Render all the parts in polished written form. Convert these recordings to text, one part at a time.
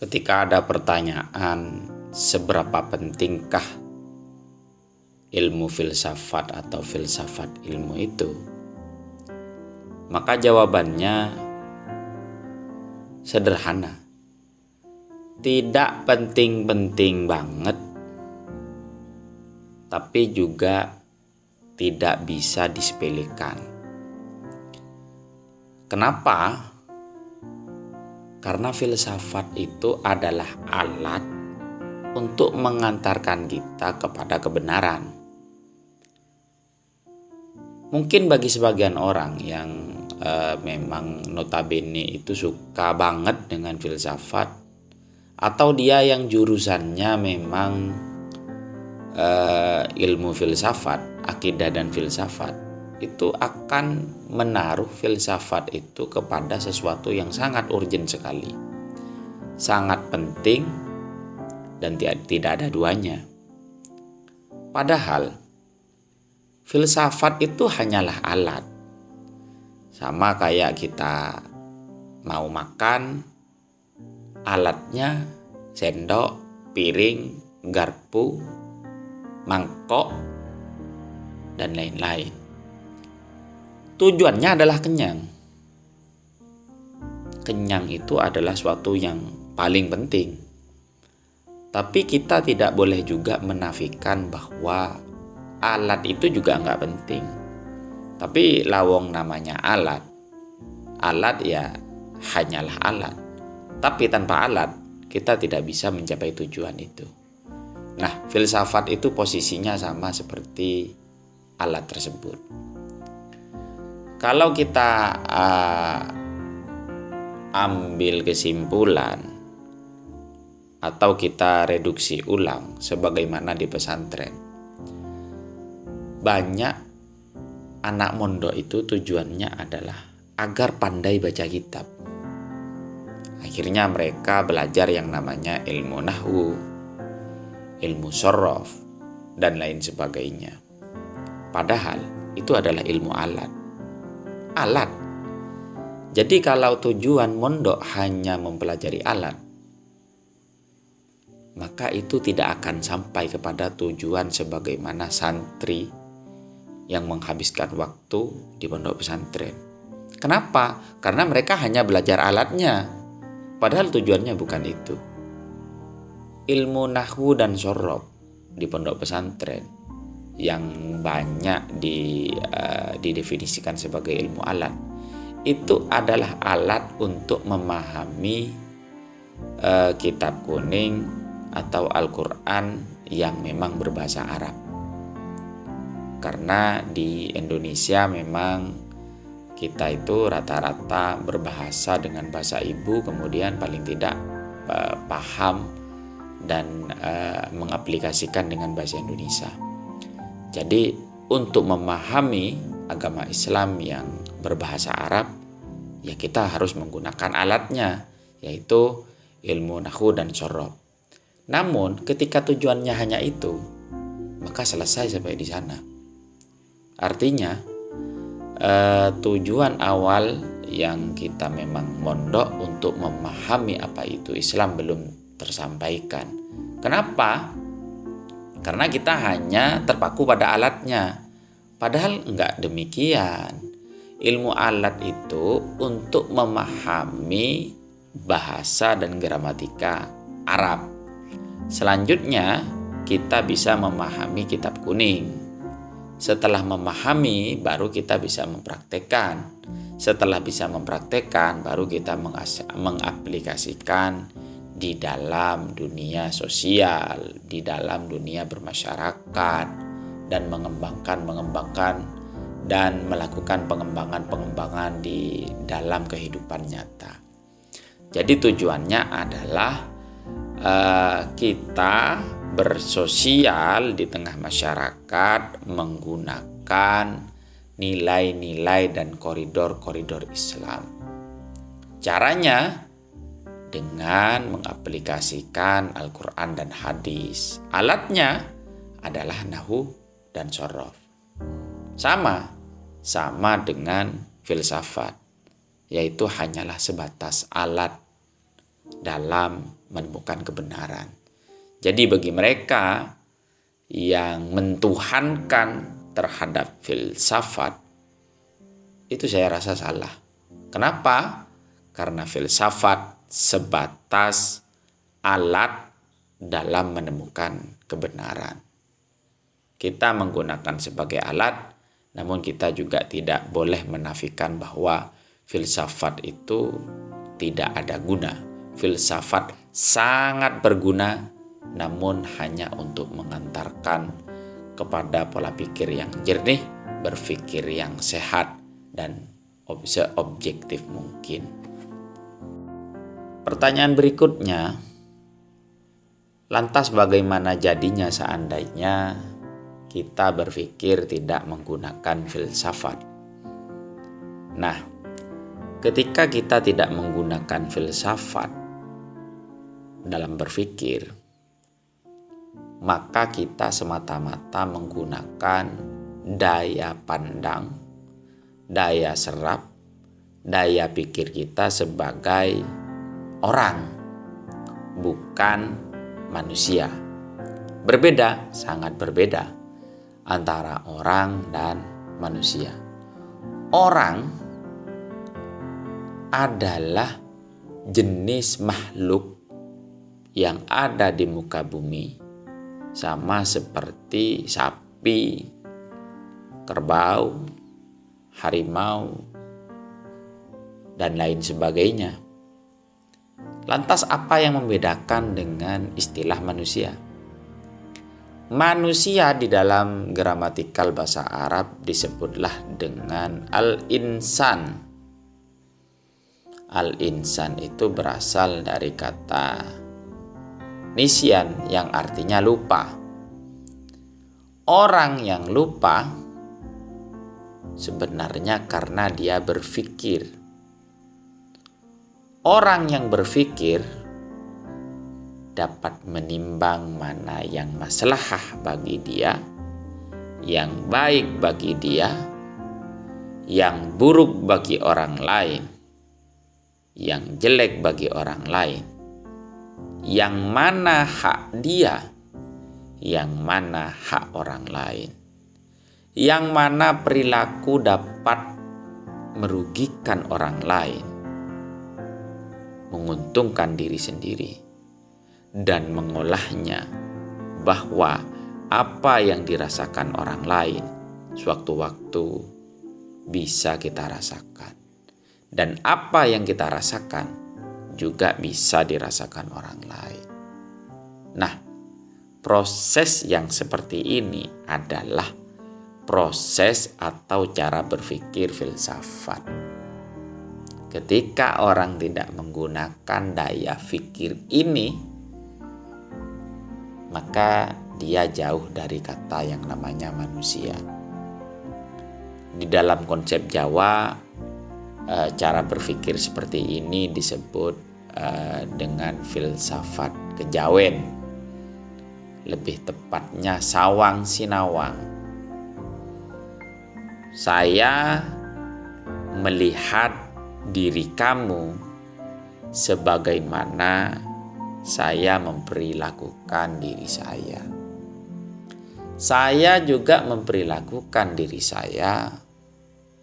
Ketika ada pertanyaan, seberapa pentingkah ilmu filsafat atau filsafat ilmu itu? Maka jawabannya sederhana. Tidak penting-penting banget, tapi juga tidak bisa disepelekan. Kenapa? Karena filsafat itu adalah alat untuk mengantarkan kita kepada kebenaran. Mungkin bagi sebagian orang yang memang notabene itu suka banget dengan filsafat, atau dia yang jurusannya memang ilmu filsafat, akidah dan filsafat, itu akan menaruh filsafat itu kepada sesuatu yang sangat urgent sekali, sangat penting, dan tidak ada duanya. Padahal filsafat itu hanyalah alat. Sama kayak kita mau makan, alatnya sendok, piring, garpu, mangkok, dan lain-lain. Tujuannya adalah kenyang. Kenyang itu adalah suatu yang paling penting. Tapi kita tidak boleh juga menafikan bahwa alat itu juga nggak penting. Tapi lawong namanya alat. Alat ya hanyalah alat. Tapi tanpa alat kita tidak bisa mencapai tujuan itu. Nah, filsafat itu posisinya sama seperti alat tersebut. Kalau kita ambil kesimpulan atau kita reduksi ulang sebagaimana di pesantren, banyak anak mondok itu tujuannya adalah agar pandai baca kitab. Akhirnya mereka belajar yang namanya ilmu nahwu, ilmu shorof, dan lain sebagainya. Padahal itu adalah ilmu alat. Jadi kalau tujuan mondok hanya mempelajari alat, maka itu tidak akan sampai kepada tujuan sebagaimana santri yang menghabiskan waktu di pondok pesantren. Kenapa? Karena mereka hanya belajar alatnya, padahal tujuannya bukan itu. Ilmu nahwu dan shorof di pondok pesantren yang banyak didefinisikan sebagai ilmu alat, itu adalah alat untuk memahami kitab kuning atau Al-Quran yang memang berbahasa Arab. Karena di Indonesia memang kita itu rata-rata berbahasa dengan bahasa ibu, kemudian paling tidak paham dan mengaplikasikan dengan bahasa Indonesia. Jadi untuk memahami agama Islam yang berbahasa Arab, ya kita harus menggunakan alatnya, yaitu ilmu nahwu dan shorof. Namun ketika tujuannya hanya itu, maka selesai sampai di sana. Artinya tujuan awal yang kita memang mondok untuk memahami apa itu Islam belum tersampaikan. Kenapa? Karena kita hanya terpaku pada alatnya. Padahal enggak demikian. Ilmu alat itu untuk memahami bahasa dan gramatika Arab. Selanjutnya kita bisa memahami kitab kuning. Setelah memahami baru kita bisa mempraktekkan. Setelah bisa mempraktekkan baru kita mengaplikasikan di dalam dunia sosial, di dalam dunia bermasyarakat, dan mengembangkan dan melakukan pengembangan di dalam kehidupan nyata. Jadi tujuannya adalah kita bersosial di tengah masyarakat menggunakan nilai-nilai dan koridor-koridor Islam. Caranya dengan mengaplikasikan Al-Quran dan hadis. Alatnya adalah nahwu dan shorof. Sama dengan filsafat, yaitu hanyalah sebatas alat dalam menemukan kebenaran. Jadi bagi mereka yang mentuhankan terhadap filsafat, itu saya rasa salah. Kenapa? Karena filsafat sebatas alat dalam menemukan kebenaran. Kita menggunakan sebagai alat, namun kita juga tidak boleh menafikan bahwa filsafat itu tidak ada guna. Filsafat sangat berguna, namun hanya untuk mengantarkan kepada pola pikir yang jernih, berpikir yang sehat, dan seobjektif mungkin. Pertanyaan berikutnya, lantas bagaimana jadinya seandainya kita berpikir tidak menggunakan filsafat? Nah, ketika kita tidak menggunakan filsafat dalam berpikir, maka kita semata-mata menggunakan daya pandang, daya serap, daya pikir kita sebagai orang, bukan manusia. Berbeda, sangat berbeda antara orang dan manusia. Orang adalah jenis makhluk yang ada di muka bumi, sama seperti sapi, kerbau, harimau, dan lain sebagainya. Lantas apa yang membedakan dengan istilah manusia? Manusia di dalam gramatikal bahasa Arab disebutlah dengan al-insan. Al-insan itu berasal dari kata nisyan yang artinya lupa. Orang yang lupa sebenarnya karena dia berpikir. Orang yang berpikir dapat menimbang mana yang maslahah bagi dia, yang baik bagi dia, yang buruk bagi orang lain, yang jelek bagi orang lain, yang mana hak dia, yang mana hak orang lain, yang mana perilaku dapat merugikan orang lain, menguntungkan diri sendiri, dan mengolahnya, bahwa apa yang dirasakan orang lain sewaktu-waktu bisa kita rasakan, dan apa yang kita rasakan juga bisa dirasakan orang lain. Nah, proses yang seperti ini adalah proses atau cara berpikir filsafat. Ketika orang tidak menggunakan daya pikir ini, maka dia jauh dari kata yang namanya manusia. Di dalam konsep Jawa, cara berpikir seperti ini disebut dengan filsafat kejawen. Lebih tepatnya sawang sinawang. Saya melihat diri kamu sebagaimana saya memperlakukan diri saya. Saya juga memperlakukan diri saya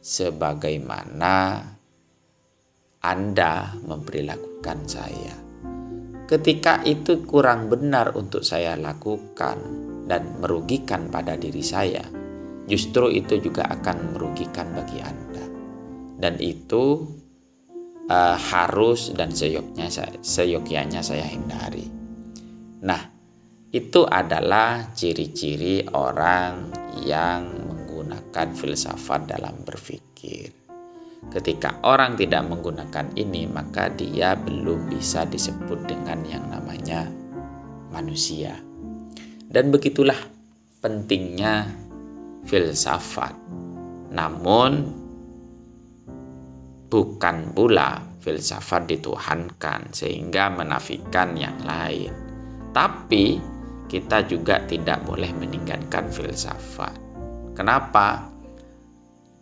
sebagaimana Anda memperlakukan saya. Ketika itu kurang benar untuk saya lakukan dan merugikan pada diri saya, justru itu juga akan merugikan bagi Anda. Dan itu harus dan seyogyanya saya hindari. Nah, itu adalah ciri-ciri orang yang menggunakan filsafat dalam berpikir. Ketika orang tidak menggunakan ini, maka dia belum bisa disebut dengan yang namanya manusia. Dan begitulah pentingnya filsafat. Namun bukan pula filsafat dituhankan sehingga menafikan yang lain. Tapi kita juga tidak boleh meninggalkan filsafat. Kenapa?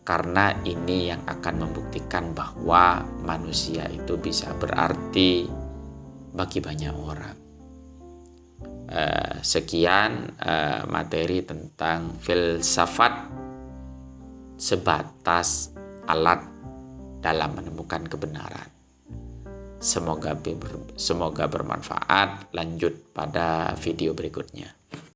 Karena ini yang akan membuktikan bahwa manusia itu bisa berarti, bagi banyak orang. Sekian materi tentang filsafat sebatas alat dalam menemukan kebenaran. Semoga bermanfaat. Lanjut pada video berikutnya.